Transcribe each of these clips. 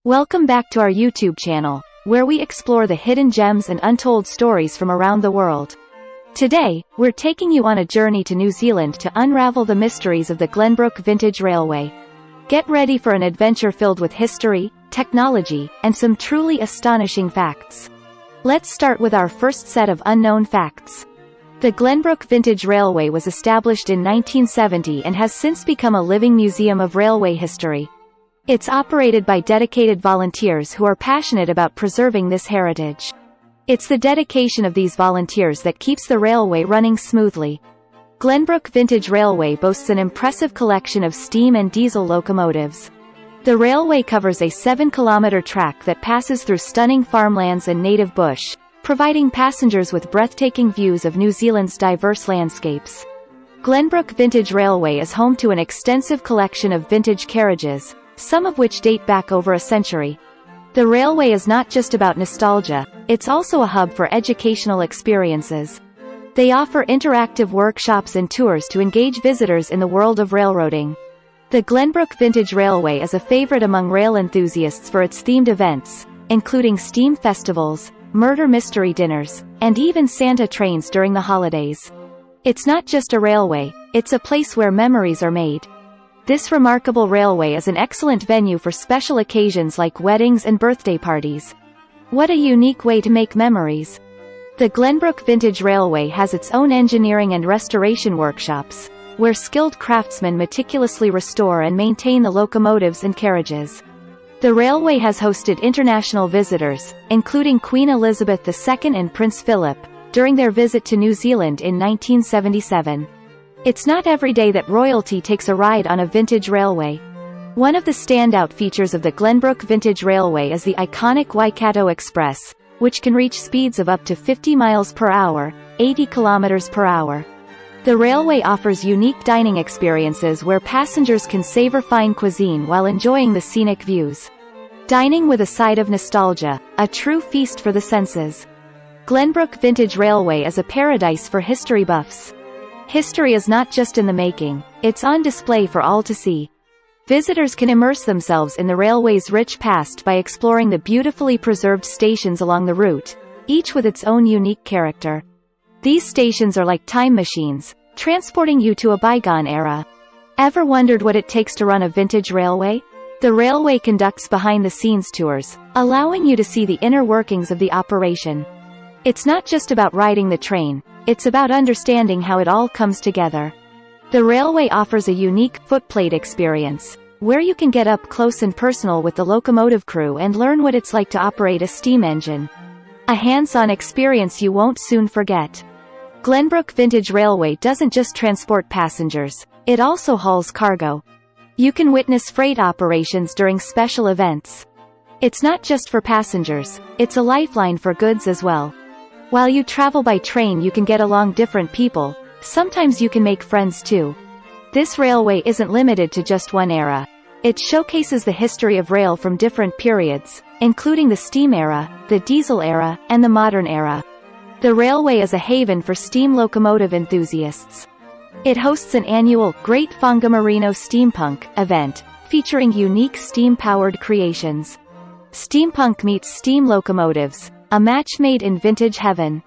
Welcome back to our YouTube channel, where we explore the hidden gems and untold stories from around the world. Today, we're taking you on a journey to New Zealand to unravel the mysteries of the Glenbrook Vintage Railway. Get ready for an adventure filled with history, technology, and some truly astonishing facts. Let's start with our first set of unknown facts. The Glenbrook Vintage Railway was established in 1970 and has since become a living museum of railway history. It's operated by dedicated volunteers who are passionate about preserving this heritage. It's the dedication of these volunteers that keeps the railway running smoothly. Glenbrook Vintage Railway boasts an impressive collection of steam and diesel locomotives. The railway covers a 7-kilometer track that passes through stunning farmlands and native bush, providing passengers with breathtaking views of New Zealand's diverse landscapes. Glenbrook Vintage Railway is home to an extensive collection of vintage carriages, some of which date back over a century. The railway is not just about nostalgia, it's also a hub for educational experiences. They offer interactive workshops and tours to engage visitors in the world of railroading. The Glenbrook Vintage Railway is a favorite among rail enthusiasts for its themed events, including steam festivals, murder mystery dinners, and even Santa trains during the holidays. It's not just a railway, it's a place where memories are made. This remarkable railway is an excellent venue for special occasions like weddings and birthday parties. What a unique way to make memories! The Glenbrook Vintage Railway has its own engineering and restoration workshops, where skilled craftsmen meticulously restore and maintain the locomotives and carriages. The railway has hosted international visitors, including Queen Elizabeth II and Prince Philip, during their visit to New Zealand in 1977. It's not every day that royalty takes a ride on a vintage railway. One of the standout features of the Glenbrook Vintage Railway is the iconic Waikato Express, which can reach speeds of up to 50 miles per hour, 80 kilometers per hour. The railway offers unique dining experiences where passengers can savor fine cuisine while enjoying the scenic views. Dining with a side of nostalgia, a true feast for the senses. Glenbrook Vintage Railway is a paradise for history buffs. History is not just in the making, it's on display for all to see. Visitors can immerse themselves in the railway's rich past by exploring the beautifully preserved stations along the route, each with its own unique character. These stations are like time machines, transporting you to a bygone era. Ever wondered what it takes to run a vintage railway? The railway conducts behind-the-scenes tours, allowing you to see the inner workings of the operation. It's not just about riding the train, it's about understanding how it all comes together. The railway offers a unique footplate experience, where you can get up close and personal with the locomotive crew and learn what it's like to operate a steam engine. A hands-on experience you won't soon forget. Glenbrook Vintage Railway doesn't just transport passengers, it also hauls cargo. You can witness freight operations during special events. It's not just for passengers, it's a lifeline for goods as well. While you travel by train you can get along different people, sometimes you can make friends too. This railway isn't limited to just one era. It showcases the history of rail from different periods, including the steam era, the diesel era, and the modern era. The railway is a haven for steam locomotive enthusiasts. It hosts an annual Great Whangamarino Steampunk event, featuring unique steam-powered creations. Steampunk meets steam locomotives, a match made in vintage heaven.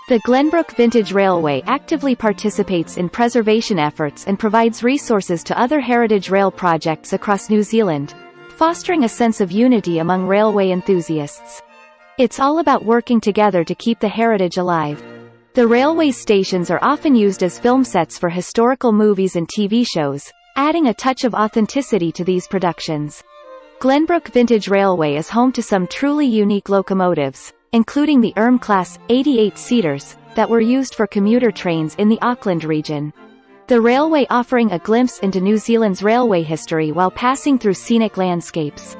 The Glenbrook Vintage Railway actively participates in preservation efforts and provides resources to other heritage rail projects across New Zealand, fostering a sense of unity among railway enthusiasts. It's all about working together to keep the heritage alive. The railway stations are often used as film sets for historical movies and TV shows, adding a touch of authenticity to these productions. Glenbrook Vintage Railway is home to some truly unique locomotives, including the Class 88-seaters, that were used for commuter trains in the Auckland region. The railway offering a glimpse into New Zealand's railway history while passing through scenic landscapes,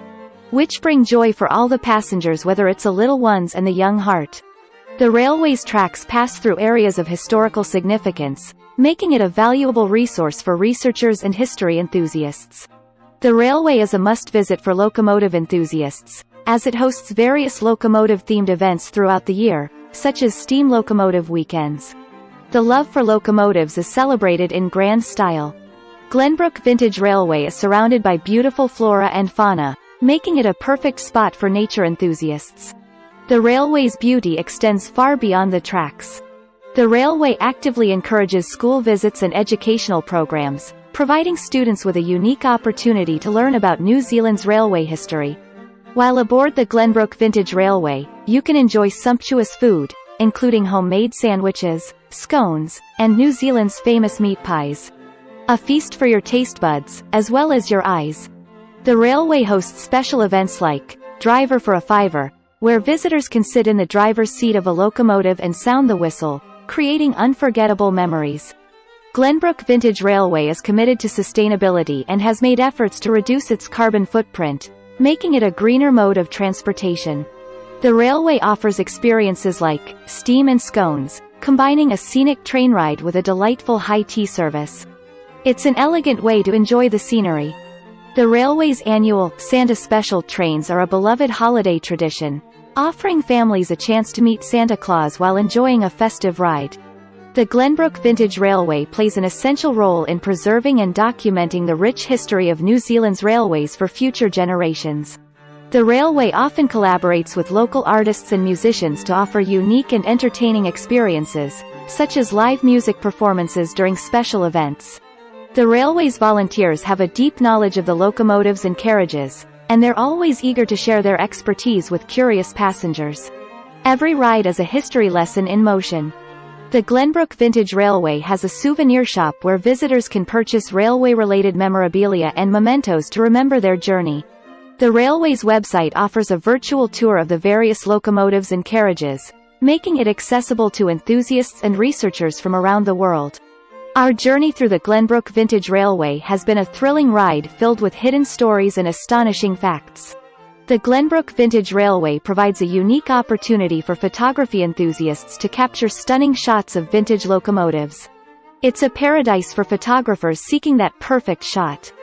which bring joy for all the passengers whether it's the little ones and the young heart. The railway's tracks pass through areas of historical significance, making it a valuable resource for researchers and history enthusiasts. The railway is a must-visit for locomotive enthusiasts, as it hosts various locomotive-themed events throughout the year, such as steam locomotive weekends. The love for locomotives is celebrated in grand style. Glenbrook Vintage Railway is surrounded by beautiful flora and fauna, making it a perfect spot for nature enthusiasts. The railway's beauty extends far beyond the tracks. The railway actively encourages school visits and educational programs, providing students with a unique opportunity to learn about New Zealand's railway history. While aboard the Glenbrook Vintage Railway, you can enjoy sumptuous food, including homemade sandwiches, scones, and New Zealand's famous meat pies. A feast for your taste buds, as well as your eyes. The railway hosts special events like Driver for a Fiver, where visitors can sit in the driver's seat of a locomotive and sound the whistle, creating unforgettable memories. Glenbrook Vintage Railway is committed to sustainability and has made efforts to reduce its carbon footprint, making it a greener mode of transportation. The railway offers experiences like steam and scones, combining a scenic train ride with a delightful high tea service. It's an elegant way to enjoy the scenery. The railway's annual Santa Special trains are a beloved holiday tradition, offering families a chance to meet Santa Claus while enjoying a festive ride. The Glenbrook Vintage Railway plays an essential role in preserving and documenting the rich history of New Zealand's railways for future generations. The railway often collaborates with local artists and musicians to offer unique and entertaining experiences, such as live music performances during special events. The railway's volunteers have a deep knowledge of the locomotives and carriages, and they're always eager to share their expertise with curious passengers. Every ride is a history lesson in motion. The Glenbrook Vintage Railway has a souvenir shop where visitors can purchase railway-related memorabilia and mementos to remember their journey. The railway's website offers a virtual tour of the various locomotives and carriages, making it accessible to enthusiasts and researchers from around the world. Our journey through the Glenbrook Vintage Railway has been a thrilling ride filled with hidden stories and astonishing facts. The Glenbrook Vintage Railway provides a unique opportunity for photography enthusiasts to capture stunning shots of vintage locomotives. It's a paradise for photographers seeking that perfect shot.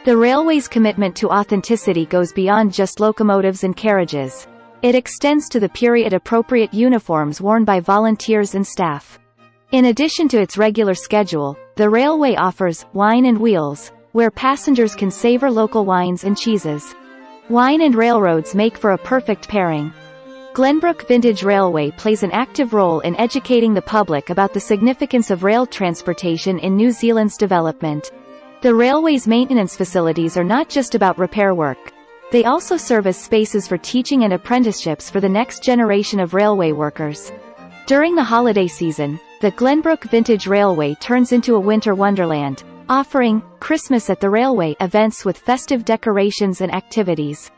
The railway's commitment to authenticity goes beyond just locomotives and carriages. It extends to the period-appropriate uniforms worn by volunteers and staff. In addition to its regular schedule, the railway offers Wine and Wheels, where passengers can savor local wines and cheeses. Wine and railroads make for a perfect pairing. Glenbrook Vintage Railway plays an active role in educating the public about the significance of rail transportation in New Zealand's development. The railway's maintenance facilities are not just about repair work. They also serve as spaces for teaching and apprenticeships for the next generation of railway workers. During the holiday season, the Glenbrook Vintage Railway turns into a winter wonderland, offering Christmas at the Railway events with festive decorations and activities.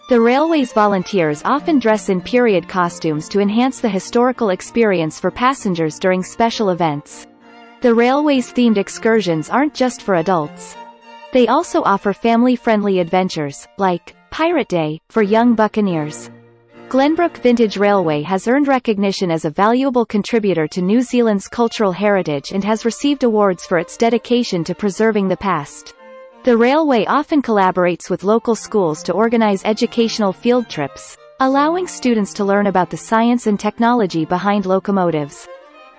The railway's volunteers often dress in period costumes to enhance the historical experience for passengers during special events. The railway's themed excursions aren't just for adults. They also offer family-friendly adventures, like Pirate Day, for young buccaneers. Glenbrook Vintage Railway has earned recognition as a valuable contributor to New Zealand's cultural heritage and has received awards for its dedication to preserving the past. The railway often collaborates with local schools to organize educational field trips, allowing students to learn about the science and technology behind locomotives.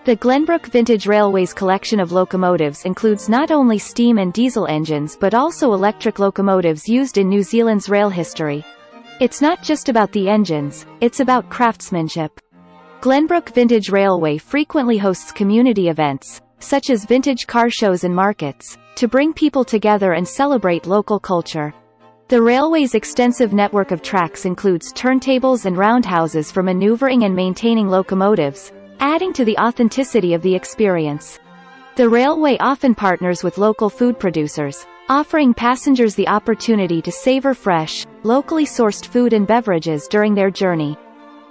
The Glenbrook Vintage Railway's collection of locomotives includes not only steam and diesel engines but also electric locomotives used in New Zealand's rail history. It's not just about the engines, it's about craftsmanship. Glenbrook Vintage Railway frequently hosts community events, such as vintage car shows and markets, to bring people together and celebrate local culture. The railway's extensive network of tracks includes turntables and roundhouses for maneuvering and maintaining locomotives, adding to the authenticity of the experience. The railway often partners with local food producers, offering passengers the opportunity to savor fresh, locally sourced food and beverages during their journey.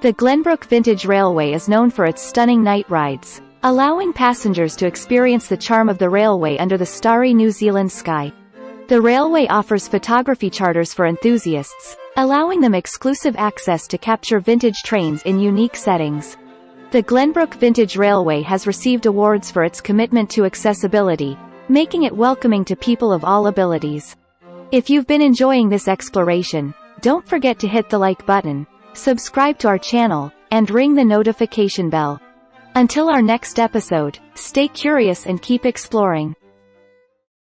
The Glenbrook Vintage Railway is known for its stunning night rides, allowing passengers to experience the charm of the railway under the starry New Zealand sky. The railway offers photography charters for enthusiasts, allowing them exclusive access to capture vintage trains in unique settings. The Glenbrook Vintage Railway has received awards for its commitment to accessibility, making it welcoming to people of all abilities. If you've been enjoying this exploration, don't forget to hit the like button, subscribe to our channel, and ring the notification bell. Until our next episode, stay curious and keep exploring.